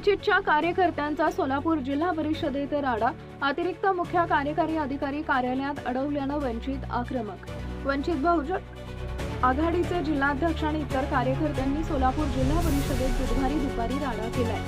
वंचितच्या कार्यकर्त्यांचा सोलापूर जिल्हा परिषदेत राडा. अतिरिक्त मुख्य कार्यकारी अधिकारी कार्यालयात अडवल्यानं वंचित आक्रमक. वंचित बहुजन आघाडीचे जिल्हाध्यक्ष आणि इतर कार्यकर्त्यांनी सोलापूर जिल्हा परिषदेत बुधवारी दुपारी राडा केलाय.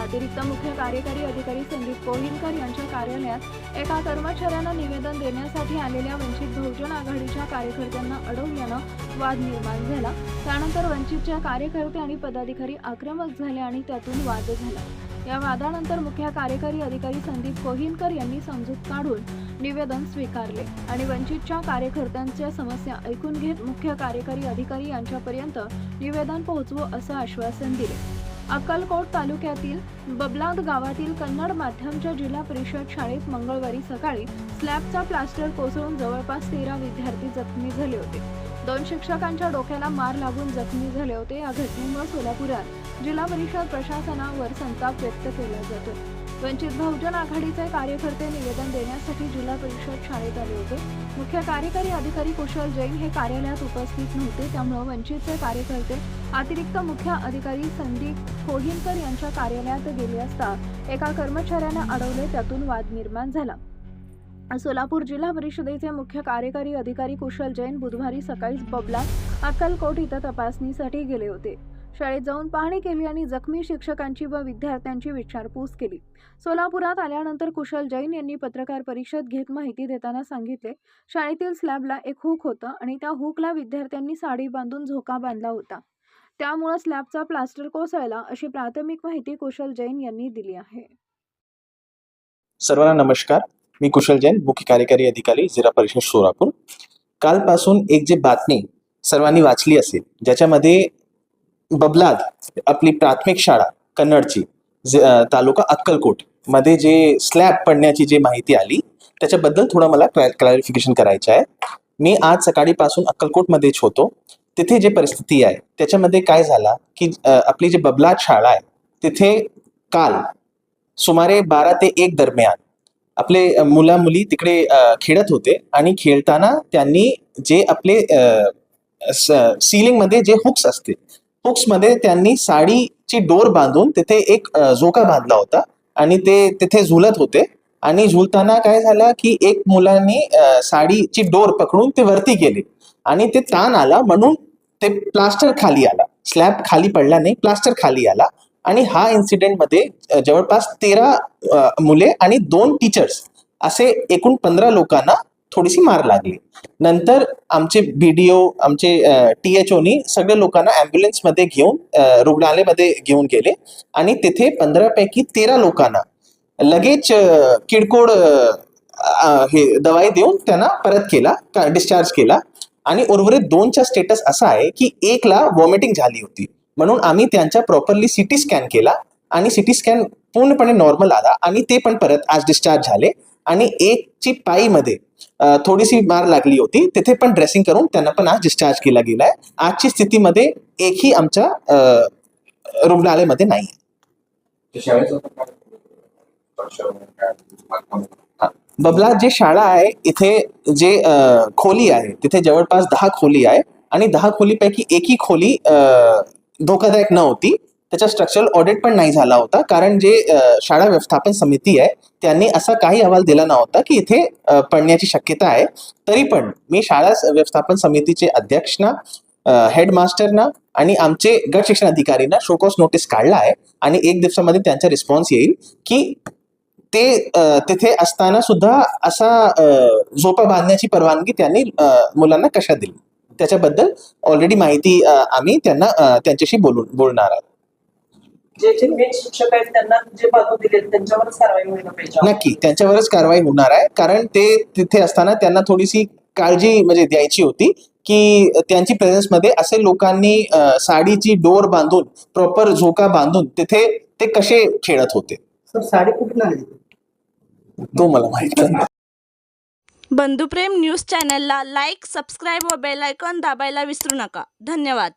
अतिरिक्त मुख्य कार्यकारी अधिकारी संदीप कोहिनकर यांच्या कार्यालयात एका कर्मचाऱ्यानं निवेदन देण्यासाठी आलेल्या वंचित बहुजन आघाडीच्या कार्यकर्त्यांना अडवल्यानं वाद निर्माण झाला. त्यानंतर वंचितच्या कार्यकर्ते आणि पदाधिकारी आक्रमक झाले आणि त्यातून वाद झाला. या वादानंतर मुख्य कार्यकारी अधिकारी संदीप कोहिनकर यांनी समजूत काढून निवेदन स्वीकारले आणि वंचितच्या कार्यकर्त्यांच्या समस्या ऐकून घेत मुख्य कार्यकारी अधिकारी यांच्यापर्यंत निवेदन पोहोचवू असं आश्वासन दिले. अक्कलकोट तालुक्यातील बबलाद गावातील कन्नड माध्यमच्या जिल्हा परिषद शाळेत मंगळवारी सकाळी स्लॅबचा प्लास्टर कोसळून जवळपास 13 विद्यार्थी जखमी झाले होते. 2 शिक्षकांच्या डोक्याला मार लागून जखमी झाले होते. या घटनेमुळे सोलापुरात जिल्हा परिषद प्रशासनावर संताप व्यक्त केला जातो. वंचित बहुजन आघाडीचे कार्यकर्ते निवेदन देण्यासाठी जिल्हा परिषद शाळेत आले होते. मुख्य कार्यकारी अधिकारी कुशल जैन हे कार्यालयात उपस्थित नव्हते. त्यामुळे वंचितचे कार्यकर्ते अतिरिक्त मुख्य अधिकारी संदीप कोहिनकर यांच्या कार्यालयात गेले असता एका कर्मचाऱ्याने अडवले. त्यातून वाद निर्माण झाला. सोलापूर जिल्हा परिषदेचे मुख्य कार्यकारी अधिकारी कुशल जैन बुधवारी सकाळीच बबला अक्कलकोट इथं तपासणीसाठी गेले होते. शाळेत जाऊन पाहणी केली आणि जखमी शिक्षकांची व विद्यार्थ्यांची विचारपूस केली. सोलापुरात आल्यानंतर कुशल जैन यांनी पत्रकार परिषद घेत माहिती देताना सांगितले, शाळेतील स्लॅबला एक हुक होतं आणि त्या हुकला विद्यार्थ्यांनी साडी बांधून झोका बांधला होता. त्यामुळे स्लॅबचा प्लास्टर कोसळला अशी प्राथमिक माहिती कुशल जैन यांनी दिली आहे. सर्वांना नमस्कार. मी कुशल जैन, मुख्य कार्यकारी अधिकारी जिल्हा परिषद सोलापूर. कालपासून एक जे बातमी सर्वांनी वाचली असेल, ज्याच्यामध्ये बबलाद आपली प्राथमिक शाळा कन्नडची तालुका अक्कलकोट मध्ये जे स्लॅब पडण्याची जी माहिती आली, त्याच्याबद्दल थोडं मला क्लॅरिफिकेशन करायचं आहे. मी आज सकाळीपासून अक्कलकोटमध्येच होतो. तिथे जे परिस्थिती आहे त्याच्यामध्ये काय झाला की आपली जी बबलाद शाळा आहे तिथे काल सुमारे 12 ते 1 दरम्यान आपले मुला मुली तिकडे खेळत होते आणि खेळताना त्यांनी जे आपले सीलिंग मध्ये जे हुक्स असते, हुक्स मध्ये त्यांनी साडीची डोर बांधून तिथे एक झोका बांधला होता आणि ते तिथे झुलत होते. आणि झुलताना काय झालं की एक मुलांनी साडीची डोर पकडून ते वरती गेले आणि ते ताण आला म्हणून ते प्लास्टर खाली आला. स्लॅब खाली पडला नाही, प्लास्टर खाली आला. आणि हा इन्सिडेंट मध्ये जवळपास 13 मुले आणि 2 टीचर्स असे एकूण 15 लोकांना थोडीशी मार लागली. नंतर आमचे BDO, आमचे THOनी सगळ्या लोकांना ॲम्ब्युलन्स मध्ये घेऊन रुग्णालयामध्ये घेऊन गेले आणि तिथे 15 पैकी 13 लोकांना लगेच किरकोळ हे दवाई देऊन त्यांना परत केला, डिस्चार्ज केला. आणि उर्वरित 2चा स्टेटस असा आहे की 1ला वॉमिटिंग झाली होती म्हणून आम्ही त्यांचा प्रॉपरली CT स्कॅन केला आणि CT स्कॅन पूर्णपणे नॉर्मल आला आणि ते पण परत आज डिस्चार्ज झाले. आणि 1ची पायीमध्ये थोडीशी मार लागली होती, तिथे पण ड्रेसिंग करून त्यांना पण आज डिस्चार्ज केला गेलाय. आजची स्थितीमध्ये एकही आमच्या रुग्णालयामध्ये नाही. बबला जे शाळा आहे इथे जे खोली आहे तिथे जवळपास 10 खोली आहे आणि 10 खोलीपैकी एकही खोली धोकादायक नव्हती. त्याचा स्ट्रक्चरल ऑडिट पण नाही झाला होता कारण जे शाळा व्यवस्थापन समिती आहे त्यांनी असा काही अहवाल दिला नव्हता की इथे पडण्याची शक्यता आहे. तरी पण मी शाळा व्यवस्थापन समितीचे अध्यक्षना, हेडमास्टरना आणि आमचे गट शिक्षण अधिकारींना शोकॉस नोटीस काढला आहे आणि 1 दिवसामध्ये त्यांचा रिस्पॉन्स येईल की ते तिथे असताना सुद्धा असा झोपा बांधण्याची परवानगी त्यांनी मुलांना कशा दिली त्याच्याबद्दल ऑलरेडी माहिती आम्ही त्यांना त्यांच्याशी बोलणार आहोत. जे शिक्षक आहेत त्यांना जे बाजू दिले त्यांच्यावरच कारवाई होईल पाहिजे. नक्की त्यांच्यावरच कारवाई होणार आहे कारण ते तिथे असताना त्यांना थोडीशी काळजी म्हणजे द्यायची होती की त्यांची प्रेझेन्स मध्ये असे लोकांनी साडीची डोर बांधून प्रॉपर झोका बांधून तिथे ते कसे खेळत होते. सर साडी कुठून आली तो मला माहिती नाही. बंधुप्रेम न्यूज चॅनलला लाईक, सबस्क्राईब व बेल आयकॉन दाबायला विसरू नका. धन्यवाद.